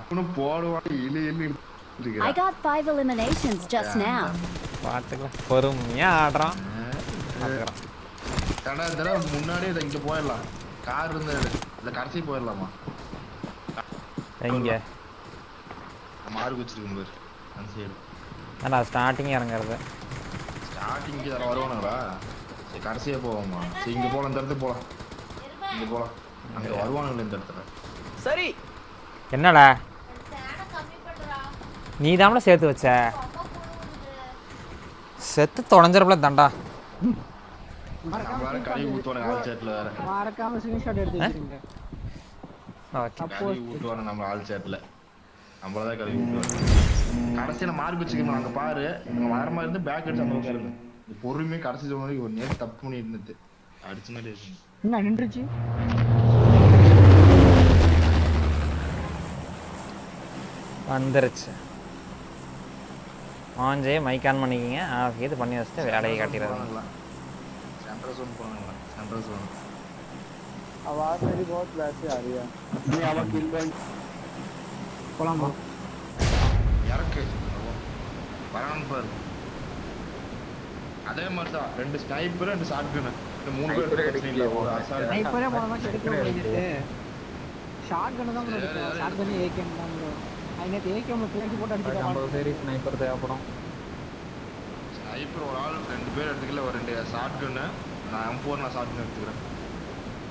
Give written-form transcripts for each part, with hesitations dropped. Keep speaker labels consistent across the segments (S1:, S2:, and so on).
S1: டப்புன்னு போடுவான் இழு
S2: I got 5 eliminations just now.
S3: பாத்துக்கலாம் பொறுமையா ஆடுறான்
S1: தடவை முன்னாடியே இங்க போயிடலாம். கார் இருந்து இல்ல கடைசி போயிடலாமா?
S3: எங்க
S1: மாறு வச்சிருக்கும் பாரு அந்த சைடு.
S3: நான் ஸ்டார்டிங் இறங்குறது.
S1: ஸ்டார்டிங்க்கு யாரும் வருவானுங்களா? சரி கடைசியே போவோமா? சரி இங்க போலாம், இந்த இடத்துக்கு போலாம். இங்க போலாம். அங்க வருவானுங்களே இந்த இடத்துல.
S4: சரி
S3: என்னடா நீ தாமல சேர்த்து வச்ச செத்து தொலைஞ்சிரப்பல தண்டா.
S1: வேற கறி ஊத்துவானுங்க ஆள் சேட்ல வேற.
S4: மறக்காம ஸ்கிரீன்ஷாட் எடுத்து வச்சிருங்க.
S3: ஓகே
S1: கறி ஊத்துவானுங்க நம்ம ஆள் சேட்ல. நம்மள தான் கறி ஊத்துவாங்க. கடைசில மார்க் வச்சுக்கணும் அங்க பாரு. நம்ம வர மாதிரி இருந்து பேக் அடிச்சு அந்த பக்கம் இருங்க. பொறுமையா கடைசி சொன்னதுக்கு ஒரு நேரம் தப்பு பண்ணி இருந்துட்டு அடிச்சுனே இருக்கு.
S4: என்ன நின்றுச்சு?
S3: வந்துருச்சு. ஆஞ்சே மைக் ஆன் பண்ணிக்கிங்க. இது பண்ணி வச்சுட்டு வேலையை காட்டிடுறாங்க.
S1: सेंटर जोन போறாங்க. சென்ட்ரல் जोन
S5: आवाज मेरी बहुत फ्लैश से आ रही है. मैं आवाज किल पॉइंट
S4: போலாமா?
S1: இறக்கு வரான் பாரு. அதே மாதிரி தான் ரெண்டு ஸ்னைப்பர் ரெண்டு ஷாட்கன். இந்த மூணு பேர் பிரச்சனை இல்ல. ஒரு அசால்ட்
S4: ஸ்னைப்பரே போறமா கிடைக்க வேண்டியது. ஷாட்கன் தான் ப்ரோ. ஷாட்கன் ஏகேம் தான் ப்ரோ. ஐனே ஏகேம் பிளேட் போட்டு அடிச்சிட்டாங்க. நம்ம சரி ஸ்னைப்பர் தேவைப்படும்.
S1: ஸ்னைப்பர் ஒரு ஆள் ரெண்டு பேர் எடுத்துக்கல. ஒரு ரெண்டு ஷாட்கன். நான் M4 நான் ஷாட்கன் எடுத்துக்கறேன்.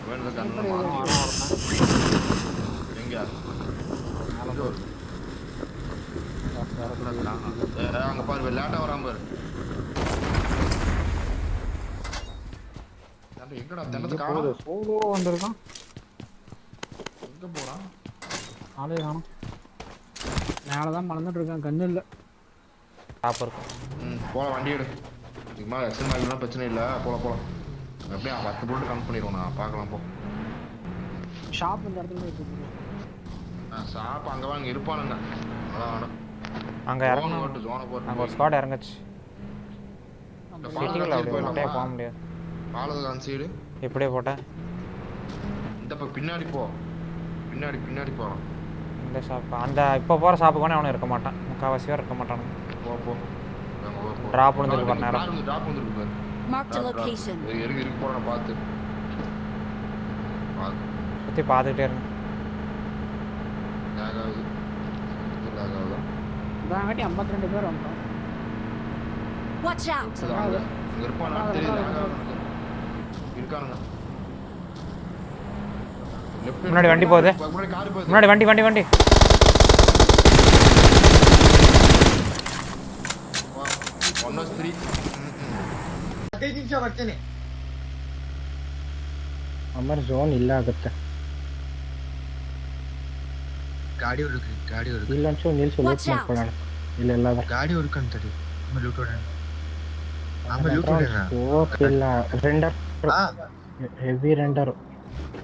S1: வேணும்னா கண்ணு மாத்து. எங்க அங்க பாரு லேட்டா வராம பாரு. எங்கடா தண்டத்தை காணோம்.
S5: சோலோ வந்திருக்கான்.
S1: எங்க போறான்?
S4: ஆளே காணோம். மேல தான் மறந்துட்டு இருக்கான். கண்ணு இல்ல.
S3: டாப் இருக்கும்.
S1: போல வண்டி எடு. இதுக்கு மேல எக்ஸன் ஆகலாம் பிரச்சனை இல்ல. போலாம். அப்படியே 10 போட்டு கவுண்ட் பண்ணிடுவோம். நான் பார்க்கலாம் போ.
S4: ஷாப் இந்த இடத்துல இருக்கு.
S1: ஷாப் அங்க வாங்க இருப்பானுங்க. அதான்
S3: அங்க இறங்கணும். அங்க ஒரு ஸ்குவாட் இறங்குச்சு. சிட்டிக்குள்ள அப்படியே போக முடியாது.
S1: பாலது அந்த சைடு
S3: இப்படியே போட்டேன்.
S1: இந்த பக்கம் பின்னாடி போ. பின்னாடி போறான்.
S3: இந்த ஷாப் அந்த இப்போ போற ஷாப்புக்கு வேணா அவனும் இருக்க மாட்டான். முக்காவாசியா இருக்க மாட்டானுங்க.
S1: போ.
S3: டிராப் வந்துருக்கு பாரு. நேரம்
S1: டிராப் வந்துருக்கு பாரு.
S2: Marked a location.
S1: இருக்கு போறேன் பார்த்து.
S3: சுத்தி பார்த்துட்டே இருங்க.
S1: லாகாவது.
S4: இதாங்கட்டி 52 பேர் வந்தோம்.
S2: Watch out.
S1: இங்க இருப்பானா தெரியல. இருக்கானுங்க.
S3: முன்னாடி வண்டி போகுது. முன்னாடி வண்டி.
S1: 103
S5: हमारे जोन ಇಲ್ಲ ಆಗುತ್ತೆ.
S6: ಗಾಡಿ ಹುಡುಕ್ರಿ
S5: ಇಲ್ಲ ಅನ್ಸೋ ನಿಲ್ಸು ಲೂಟ್ ಮಾಡ್ಕೊಳ್ಳೋಣ. ಇಲ್ಲ ಎಲ್ಲ
S6: ಗಾಡಿ ಹುಡುಕಂತಡಿ. ಆಮೇಲೆ ಲೂಟ್ ಹೊಡೆಯೋಣ.
S5: ಸ್ಕೋಪ್ ಇಲ್ಲ. ರೆಂಡರ್ ಹೆವಿ ರೆಂಡರ್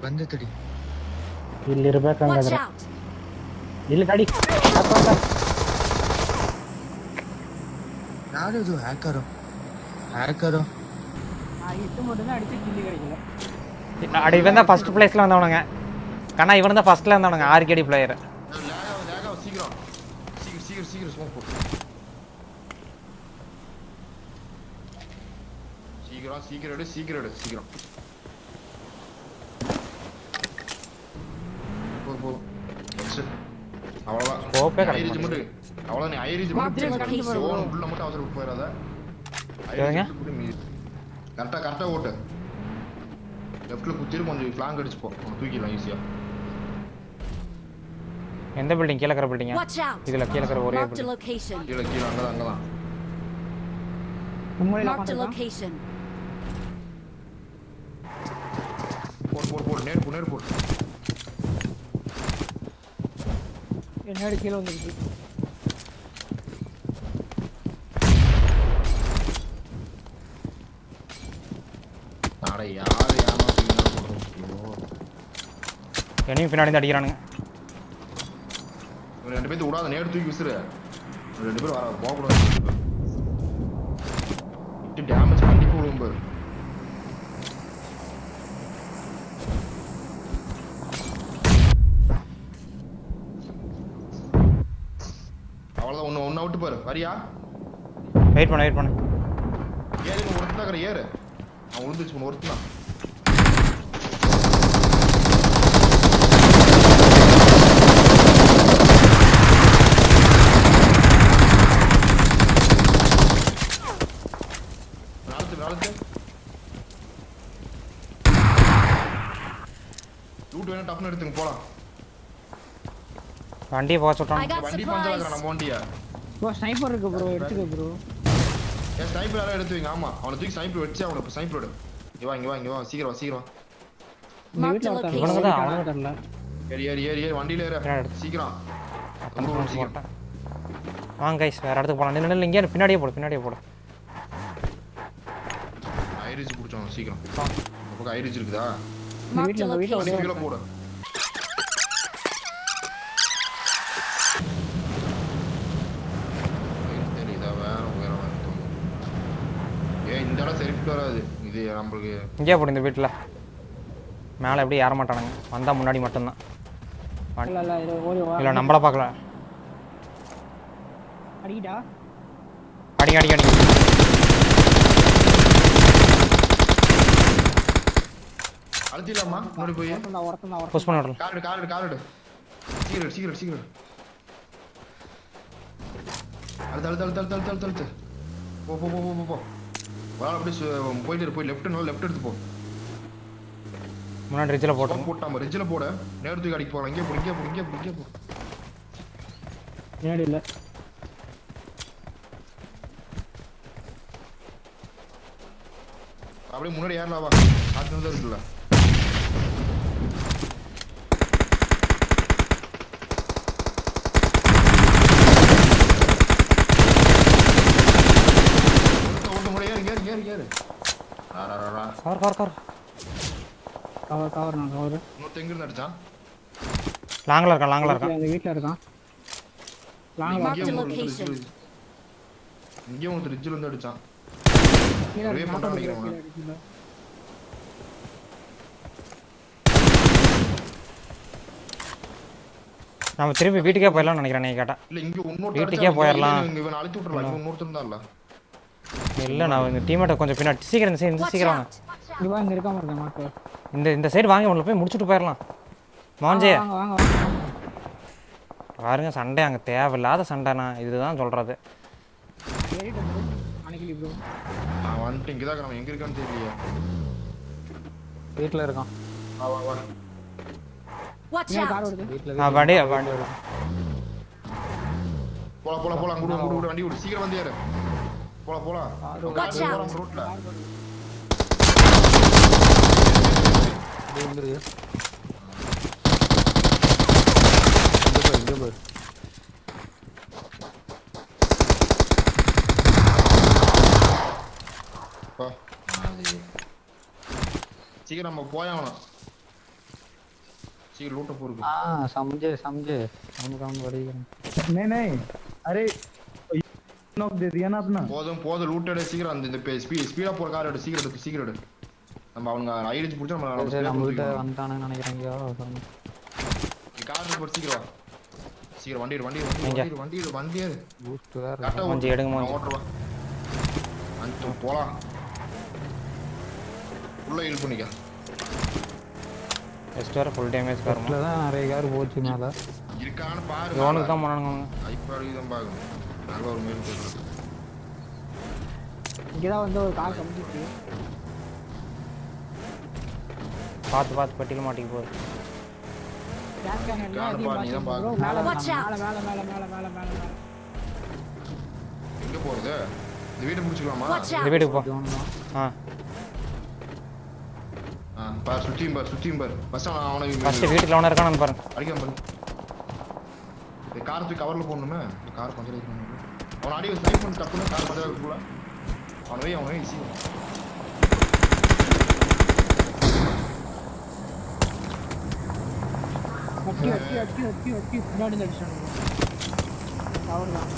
S6: ಬಂದೆ ತಡಿ.
S5: ಇಲ್ಲಿ ಇರಬೇಕು
S2: Watch
S5: ಹಂಗಾದ್ರೆ.
S2: out.
S5: ಇಲ್ಲಿ ಗಾಡಿ
S6: ಯಾರದು ಹ್ಯಾಕರು
S4: இட்டு மட்டும் தான் அடிச்சு கில்லி கிடைக்கல.
S3: அடி இவன் தான் ஃபர்ஸ்ட் பிளேஸ்ல வந்தவனுங்க. கண்ணா இவன் தான் ஃபர்ஸ்ட்ல வந்தவனுங்க. ஆர்கேடி பிளேயர்.
S1: லேகா சீக்கிரம் ஸ்மோக் போடு. சீக்கிரம் எடு. போ. அவ்வளவுதான்.
S3: ஸ்கோப்பே கிடைக்க
S1: ஐரிஜ் மட்டும். அவ்வளவுதான். நீ ஐரிஜ் மட்டும் ஜோன் உள்ள மட்டும் அவசரம் போயிடாத.
S3: ஏங்க
S1: கரெக்டா ஓட்டு. லெஃப்ட்ல குத்திரு கொஞ்சம் ஃப்ளாங்க் அடிச்சு போ. தூக்கிடலாம் ஈஸியா.
S3: எந்த பில்டிங்? கீழ இருக்கிற பில்டிங்.
S2: Watch out.
S3: இதுல கீழ இருக்கிற ஒரே
S2: Marked a
S3: பில்டிங்.
S2: location.
S1: கீழ அங்கதான்.
S4: மும்பைல
S2: Marked a
S4: பாருங்க.
S2: location.
S1: போடு. நேர் போடு.
S4: என்னடி கீழ வந்துருச்சு.
S1: நாடா யாரு போடுறோம்.
S3: என்னையும் பின்னாடி இருந்து அடிக்கிறானுங்க.
S1: ரெண்டு பேத்து விடாத. நேர் தூக்கி விசிறு. ரெண்டு பேரும் வர போகக்கூடாது. டேமேஜ் பண்ணி போடுவோம் பாரு. வரியா
S3: வெயிட் பண்ணு
S1: ஏறு ஒருத்தன் ஏறு அவன் விழுந்துச்சு ஒருத்தன் நாலு லூட் வேணா டப்னு எடுத்துங்க போலாம்
S3: வண்டியை போக சொல்றான்
S2: I got
S1: வண்டி
S2: supplies.
S1: பஞ்சர் நம்ம வண்டியா
S4: ப்ரோ ஸ்னைப்பர் இருக்கு ப்ரோ எடுத்துக்க ப்ரோ
S1: ஏன் ஸ்னைப்பர் யாரா எடுத்து வைங்க ஆமா அவனை தூக்கி ஸ்னைப்பர் வச்சு அவனை ஸ்னைப்பர் எடு இங்க வா சீக்கிரம்
S4: இந்த
S2: Marked
S4: வீட்ல
S2: a
S4: ஒருத்தர்
S3: இவனுங்க
S2: location.
S3: தான் அவனுங்க
S4: தெரியல
S1: ஏறி வண்டியில ஏறு
S3: பின்னாடி.
S1: சீக்கிரம் ரொம்ப சீக்கிரம்
S3: வாங்க கைஸ் வேற இடத்துக்கு போலாம் நில்லு இங்கே பின்னாடியே போடு
S1: ஐரிஸ் புடிச்சோம் சீக்கிரம் இந்த பக்கம் ஐரிஸ் இருக்குதா
S2: Marked a
S4: இந்த வீட்ல
S2: location.
S1: கீழ போடு தெரியுதா வேற ஏன் இந்த இடம் சரிட்டு வராது இது நம்மளுக்கு
S3: இங்கே போடு இந்த வீட்டில் மேலே எப்படி ஏற மாட்டானுங்க வந்தால் முன்னாடி மட்டும்தான்
S4: இல்ல இது ஓடி வா
S3: இல்லை நம்மள பார்க்கல
S4: அடிடா
S3: அடி
S1: அழுத்திடலாமா முன்னாடி போய்
S4: ஒருத்தன்
S3: புஷ் பண்ணி விடலாம்
S1: கார் எடு சீக்கிரம் அழுத்து போ வா அப்படியே போயிட்டு போய் லெஃப்ட் எடுத்து போ
S3: முன்னாடி ரிட்ஜில் போட்டுருங்க
S1: போட்டாம ரிட்ஜில் போட நேரத்துக்கு அடிக்க போகலாம் இங்கே போ
S4: நேடி இல்ல
S1: அப்படியே முன்னாடி ஏறலாம் வா ஆட்டு தான் இருக்குல்ல ஓட்டு முறை ஏறு
S3: கவர்
S4: கவர் நான் கவர்
S1: இன்னொருத்த எங்க இருந்து அடிச்சான்
S3: லாங்கில் இருக்கான்
S4: இந்த வீட்ல இருக்கான் லாங்
S2: Marked a location.
S1: இங்கே ஒருத்தர் ரிட்ஜில் இருந்து அடிச்சான்
S4: கீழ
S1: ஒரே
S4: இருக்கு
S1: பண்றான்
S4: கீழ
S1: நினைக்கிறேன்
S4: இருக்கு
S3: நம்ம திருப்பி வீட்டுக்கே போயிடலாம்னு நினைக்கிறேன் நீ கேட்டா
S1: இல்ல இங்க இன்னொரு
S3: வீட்டுக்கே போயிடலாம்.
S1: இவன் அழுத்தி விட்டுறலாம் இவன் இன்னொருத்தர் தான் இல்ல
S3: இல்லை நான் இந்த டீமேட்டை கொஞ்சம் பின்னாடி சீக்கிரம் இந்த
S2: Watch
S3: சீக்கிரம்
S2: out.
S4: இங்க வா இங்க இருக்காம இருக்க மாட்டே
S3: இந்த சைடு வாங்கி உள்ள போய் முடிச்சுட்டு போயிடலாம் மாஞ்சே
S4: வாங்க
S3: பாருங்க சண்டை அங்கே தேவையில்லாத சண்டைண்ணா இதுதான் சொல்கிறது
S4: ஏறிட்டு ப்ரோ அன்னைக்கு ப்ரோ
S1: நான் வந்துட்டு இங்க தான் நம்ம எங்க இருக்கான்னு தெரியலையே
S4: வீட்ல இருக்கான்
S1: வா
S2: Watch
S4: கார்
S2: out.
S4: வருது
S3: வண்டி
S4: வண்டி வருது
S1: போலாம் குடு வண்டி விடு சீக்கிரம் வந்து ஏறு போலாம்
S2: Watch out.
S1: ரோட்ல சீக்கிரம் நம்ம போயாகணும் சீக்கிரம் லூட்ட போருக்கு
S4: समझे हम बढ़ेगा नहीं अरे नॉक दे दिया ना अपना
S1: போதும் லூட் எடு சீக்கிரம் அந்த இந்த ஸ்பீடா போற கார் எடு சீக்கிரம் எடு நம்ம அவங்க ஐடிச்சு புடிச்சா நம்ம
S4: கிட்ட வந்தானே நினைக்கிறேங்க
S1: கார் நம்பர் சீக்கிரம் வண்டி எடு
S4: பூஸ்ட் வேற
S3: கொஞ்சம் எடுங்க மோஞ்சி.
S1: ஓட்டுவா அந்த போலாம் உள்ள ஹெல்ப் பண்ணிக்க
S3: ஃபஸ்ட் வர ஃபுல் டேமேஜ் பாருங்க
S4: தான் நிறைய கார் போச்சு மேல
S1: இருக்கான்னு பாரு
S3: லோனுக்கு தான் போனானுங்க
S1: ஐபாடி தான் பாக்கணும் நல்ல ஒரு மேல் போடுறது
S4: இங்கதான் வந்து ஒரு கார் கம்பிச்சு
S3: பார்த்து பெட்டியில் மாட்டிக்க போகுது
S4: கேஸ் கேன் எல்லாம்
S1: கார்
S4: அதையும்
S1: பாரு, நீ தான்
S4: பார்த்து
S1: பாக்கணும்.
S4: மேல
S2: Watch out.
S4: மேல
S1: எங்க போறது இந்த வீட்டை முடிச்சுக்கலாமா
S2: Watch
S3: இந்த
S2: out.
S3: வீட்டுக்கு போ ஆ
S1: பாரு சுத்தியும் பாரு ஃபர்ஸ்ட் அவனை
S3: ஃபஸ்ட்டு வீட்டுக்கு லோன் இருக்கானு பாருங்க
S1: அடிக்காம பாரு இந்த கார் தூக்கி கவர்ல போடணுமே கார் பஞ்சர் பண்ணணும் அவன் அடி ஸ்னைப் பண்ணி தப்புன்னு கார் பஞ்சர் இருக்குள்ள அவன் வை ஈஸி
S4: அட்டி பின்னாடி அடிச்சானுங்க அவ்வளவுதான்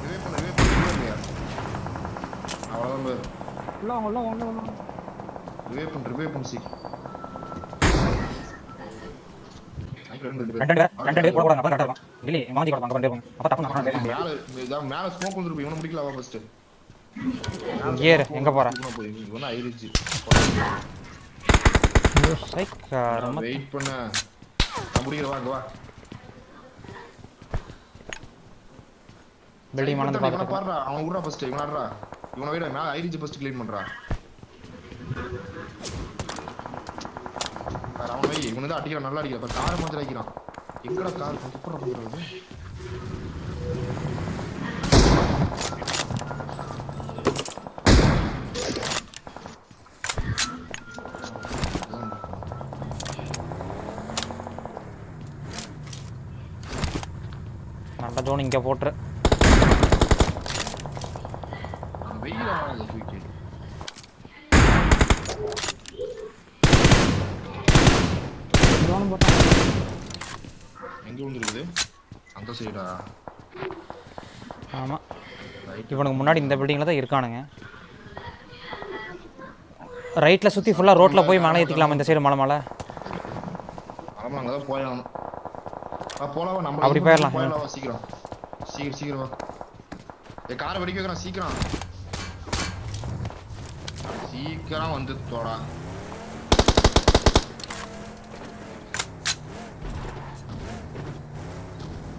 S1: ரிவே பண்ணு இல்லையா அவ்வளோதான் பாரு
S4: உள்ள
S1: ரிவே பண்ணு சி
S3: ரெண்டு போட போறாங்க அப்ப கரெக்ட்டா இருக்கும் இல்ல மாஞ்சி போடுவாங்க பண்ணி போங்க அப்ப தப்பு நான்
S1: மேல ஸ்மோக் வந்துருக்கு இவனை முடிக்கலாமா ஃபர்ஸ்ட்
S3: கியர் எங்க போற
S1: இவன ஐரிச்சு
S3: சைக்காரமா
S1: வெயிட் பண்ண நான் முடிக்கிறேன் வாங்க வா
S3: பில்டிங் மணந்து
S1: இவனை பாருடா அவன் உட்றா ஃபர்ஸ்ட் இவன் ஆடுறா இவனை வைடா மேல ஐரிச்சு ஃபர்ஸ்ட் க்ளீன் பண்றா அவன் வை இவனை தான் அடிக்கிறான் நல்லா அடிக்கிறான் இப்ப காரை மாதிரி அடிக்கிறான் எங்கடா கார் சூப்பரா பண்றது
S3: நல்ல ஜோன் இங்க போட்ரு
S1: வெயிலா அது தூக்கி
S4: ட்ரோன் போட்டான்
S1: எங்க வந்துருக்குது அந்த சைடா
S3: ஆமா இவனுக்கு முன்னாடி இந்த பில்டிங்ல தான் இருக்கானுங்க ரைட்ல சுத்தி ஃபுல்லா ரோட்ல போய் மலை ஏத்திக்கலாம் இந்த சைடு மலை
S1: ஆமா அங்க தான் போயணும் போலாம் நம்ம
S3: அப்படி போயிடலாம்.
S1: சீக்கிரம் சீக்கிரம் வா ஏ காரை வெடிக்க வைக்கிறான் சீக்கிரம் வந்து தோடா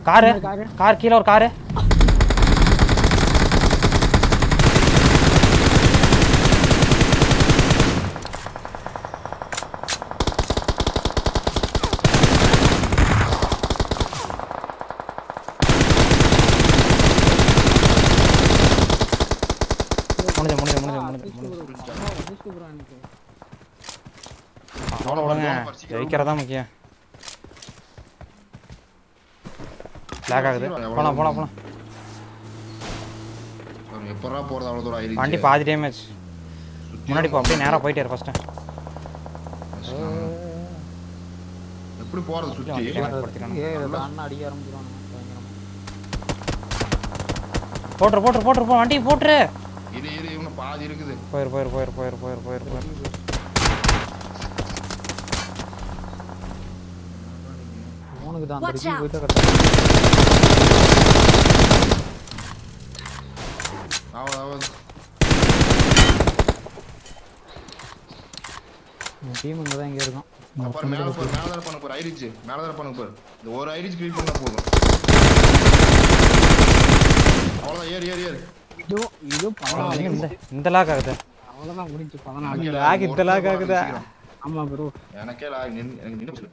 S3: கார் கீழ ஒரு கார் ஜெயிக்கிறதா முக்கியம் லாக் ஆகுது போலாம்
S1: எப்பறா போறது அவ்வளவு தூரம் ஆயிருச்சு
S3: வண்டி பாதி டேமேஜ் முன்னாடி போ அப்படியே நேரா போயிட்டே இரு ஃபர்ஸ்ட்
S1: எப்படி போறது சுத்தி
S4: அண்ணா அடிக்க ஆரம்பிச்சிருவாங்க
S3: போட்ரு போ வண்டி போட்ரு
S1: இரு இவன பாதி இருக்குது
S3: போயிரு
S4: உனக்கு தான் அந்த
S2: Watch
S4: ரிவ்யூ
S2: out.
S4: போயிட்டா கரெக்டா டீம் இங்க தான் இங்க இருக்கும்
S1: அப்ப மேல பண்ண போற ஐரிச் மேல தான் பண்ண போற இந்த ஒரு ஐரிச் கிரியேட் பண்ணா போதும் அவ்வளவுதான் ஏறு
S4: இது 14
S3: இந்த லாக் ஆகுது
S4: அவ்வளவுதான் முடிஞ்சு 14
S3: லாக் இந்த லாக் ஆகுது
S4: ஆமா ப்ரோ
S1: எனக்கே எனக்கு நின்னு சொல்லு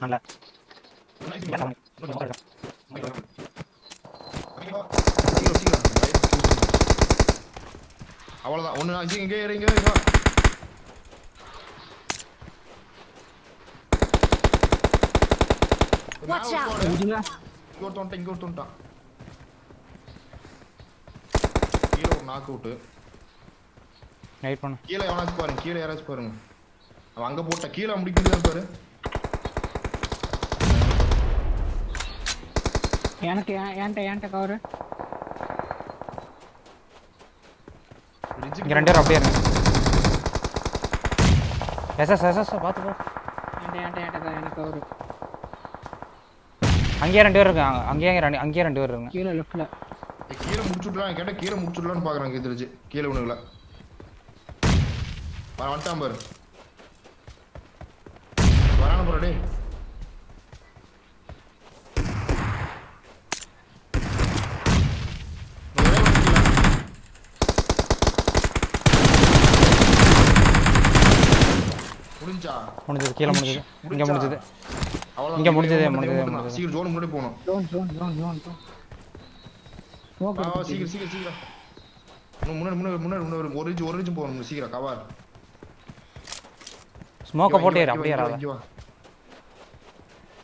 S3: நல்ல
S1: அவ்வளவுதான் ஒண்ணு இங்க இறங்க
S2: Watch out.
S1: இங்க ஒருத்தன்ட்டான் கீழே ஒரு நாக் அவுட்
S3: வெயிட் பண்ணு
S1: கீழே யாராச்சும் பாருங்க அவன் அங்க போட்ட கீழே முடிக்கிறது பாரு
S4: எனக்கு ஏன்ட்ட கவர்
S3: இங்க ரெண்டு பேரும் அப்படியே இருங்க எஸ் பாத்து
S4: ஏன்ட்ட கவர்
S3: அங்கேயே ரெண்டு பேர் இருக்காங்க அங்கேயே ரெண்டு பேர் இருக்காங்க
S4: கீழ லெஃப்ட்ல
S1: கீழே முடிச்சுடலாம் கேட்டா கீழே முடிச்சுடலாம்னு பாக்குறாங்க தெரிஞ்சு கீழே உனக்குல வந்துட்டான் பாரு வரான போற டேய்
S3: முடிஞ்சது கீழே முடிஞ்சது இங்க முடிஞ்சது
S1: சீக்கிரம் ஜோன் முன்னாடி போகணும்
S4: ஜோன்
S1: சீக்கிரம் முன்னாடி ஒரு இன்ச் போகணும் சீக்கிரம் கவர்
S3: ஸ்மோக்க போட்டு ஏறு அப்படியே ஏறாத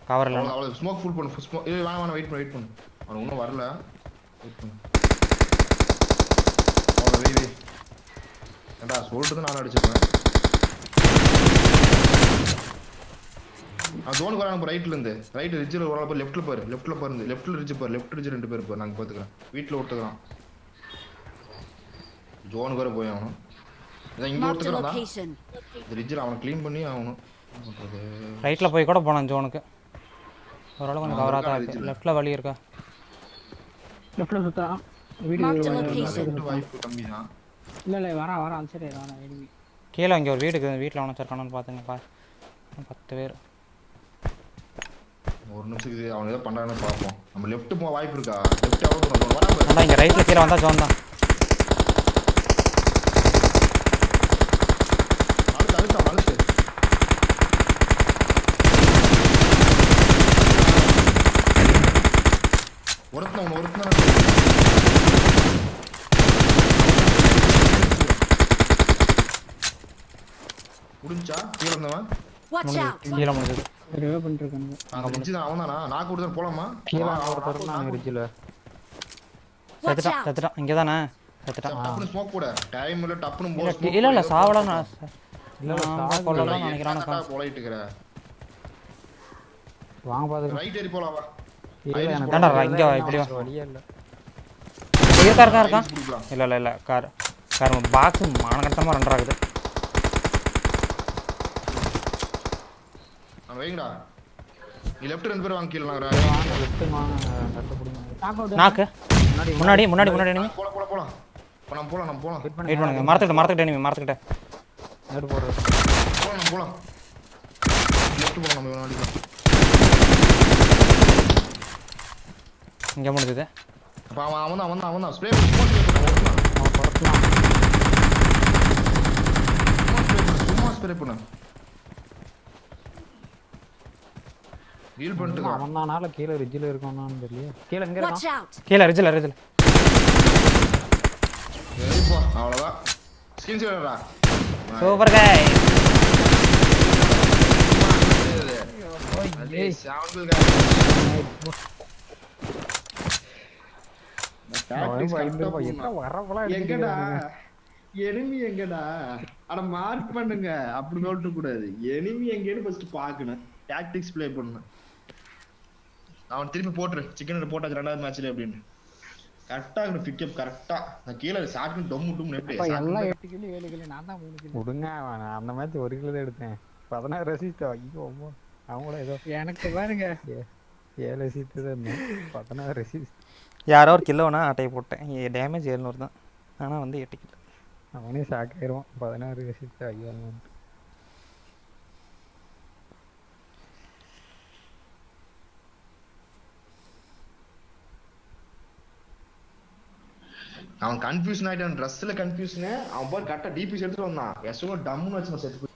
S3: கவர் இல்ல
S1: அவ்வளவு ஸ்மோக் ஃபுல் பண்ணு ஸ்மோக் வேணாம் வெயிட் பண்ணு அவன் இன்னும் வரல வெயிட் பண்ணு அவ்வளவு வெயிட் ஏண்டா சொல்லிட்டு நான் அடிச்சிருக்கேன் ஜோனுக்கு வராங்க ரைட்ல இருந்து ரைட் ரிட்ஜ்ல ஒரு ஆள் பாரு லெஃப்ட்ல பாரு லெஃப்ட் ரிட்ஜ் ரெண்டு பேர் பாரு நாங்க பாத்துக்கறோம் வீட்ல ஒட்டுக்கறோம் ஜோனுக்கு வர போய் ஆகணும் இங்க
S2: Marked a
S1: ஒருத்தர் வந்தா
S2: location.
S1: இந்த ரிட்ஜில் அவனை க்ளீன் பண்ணி ஆகணும் என்ன பண்றது
S3: ரைட்டில் போய் கூட போகலாம் ஜோனுக்கு. ஓரளவு கொஞ்சம் கவராக தான் இருக்குது. லெஃப்ட்டில் வழி இருக்கா?
S4: லெஃப்ட்ல சுத்தான்
S2: Marked a
S4: வீடியோ
S2: location.
S1: வாய்ப்பு கம்மி தான்
S4: இல்ல வரான் அந்த சைடு வரான் எனிமி.
S3: கீழே இங்கே ஒரு வீடு இருக்குது. வீட்டில் அவனை இருக்கானு பார்த்துங்க. 10 பேர்.
S1: ஒரு நிமிஷம் இது அவன் ஏதோ பண்றான்னு பார்ப்போம். நம்ம லெஃப்ட் போக வாய்ப்பு இருக்கா? லெஃப்ட் எவ்வளோ தூரம் வரா?
S3: அதான் இங்கே ரைட்டில் கீழே வந்தால் ஜோன் தான்.
S1: அழுத்து ஒருத்தன் முடிஞ்சா கீழே இருந்தவன்
S2: Watch out.
S3: கீழே முடிஞ்சது.
S4: ரிவே பண்ணிட்டு இருக்கானுங்க.
S1: அந்த ரிட்ஜ் தான் அவன் தானா? நான் கூட போலாமா?
S4: கீழ ஒருத்தர் நான் ரிட்ஜ்ல.
S2: Watch out.
S3: செத்துட்டான். இங்கே தானே செத்துட்டான்.
S1: டப்புனு ஸ்மோக் போட டைம் இல்ல டப்புனு போ
S3: இல்லை சாவலாம்.
S4: இல்ல
S3: கொள்ளலாம் நினைக்கிறான்.
S1: போயிட்டு இருக்கற
S4: வாங்க பாத்து.
S1: ரைட் ஏறி போலாம் வா.
S3: தாண்டா இங்கே இப்படி வா.
S4: வழியே இல்ல.
S3: இருக்கான். இல்லை கார் பாக்ஸ் மானகட்டமாக ரன் ஆகுது.
S1: வைங்கடா நீ லெஃப்ட் ரெண்டு பேர் வாங்க கீழ நாங்க
S4: வாங்க லெஃப்ட் வாங்க கட்ட புடிங்க.
S3: நாக்கு முன்னாடி எனிமி.
S1: போலாம் நம்ம போலாம்
S3: வெயிட் பண்ணுங்க. மரத்துக்கிட்ட எனிமி மரத்துக்கிட்ட.
S4: நேடு போறது.
S1: போலாம் லெஃப்ட் போலாம் நம்ம முன்னாடி
S3: இங்கே முடிஞ்சது.
S1: அப்ப அவன் தான் ஸ்ப்ரே பண்ணி
S4: அவன் பறக்கலாம்.
S1: சும்மா ஸ்ப்ரே பண்ணு ஹீல் பண்ணிட்டு
S4: அவன் தானால கீழ ரிட்ஜ்ல இருக்கானான்னு தெரியல. கீழ எங்க
S2: Watch
S4: இருக்கான்?
S2: out.
S3: கீழே ரிஜில்
S1: சரிப்பா அவ்வளவுதான் ஸ்கின் சேரடா
S3: சூப்பர் காய்.
S1: ஏய் சாம்பிள் எங்கடா எனிமி எங்கடா அட மார்க் பண்ணுங்க அப்படி சொல்லிட்டு கூடாது எனிமி எங்கன்னு ஃபர்ஸ்ட் பார்க்கணும் டாக்டிக்ஸ் ப்ளே பண்ணணும் அவன் திருப்பி போட்டுரு சிக்கன் போட்டாச்சு ரெண்டாவது மேட்ச்ல அப்படின்னு கரெக்டா இருக்கணும் பிக்கப் கரெக்டா நான் கீழே ஷாட்னு டொம்மு எப்படி
S4: எல்லாம் 8 கிலோ 7 கிலோ நான் தான் 3 கிலோ. விடுங்க நான் அந்த மேட்ச் 1 கிலோ தான் எடுத்தேன். 16 ரெசிஸ்ட். ஐயோ அவங்கள ஏதோ எனக்கு பாருங்க 7 ரெசிஸ்ட் தான் 16 ரெசிஸ்ட்.
S3: யாரோ ஒரு கிலோனா அட்டையை போட்டேன். டேமேஜ் 700 தான். ஆனால் வந்து 8 கிலோ.
S4: அவனே ஷாக் ஆயிடுவான் 16 ரெசிஸ்ட். ஐயோ
S1: அவன் கன்ஃபியூஷன் ஆயிட்டான் ட்ரெஸ்ல கன்ஃபியூஷன் அவன் போய் கரெக்டா டிபிஸ் எடுத்துட்டு வந்தான் எஸ்ஓ டம்னு வச்சு செத்து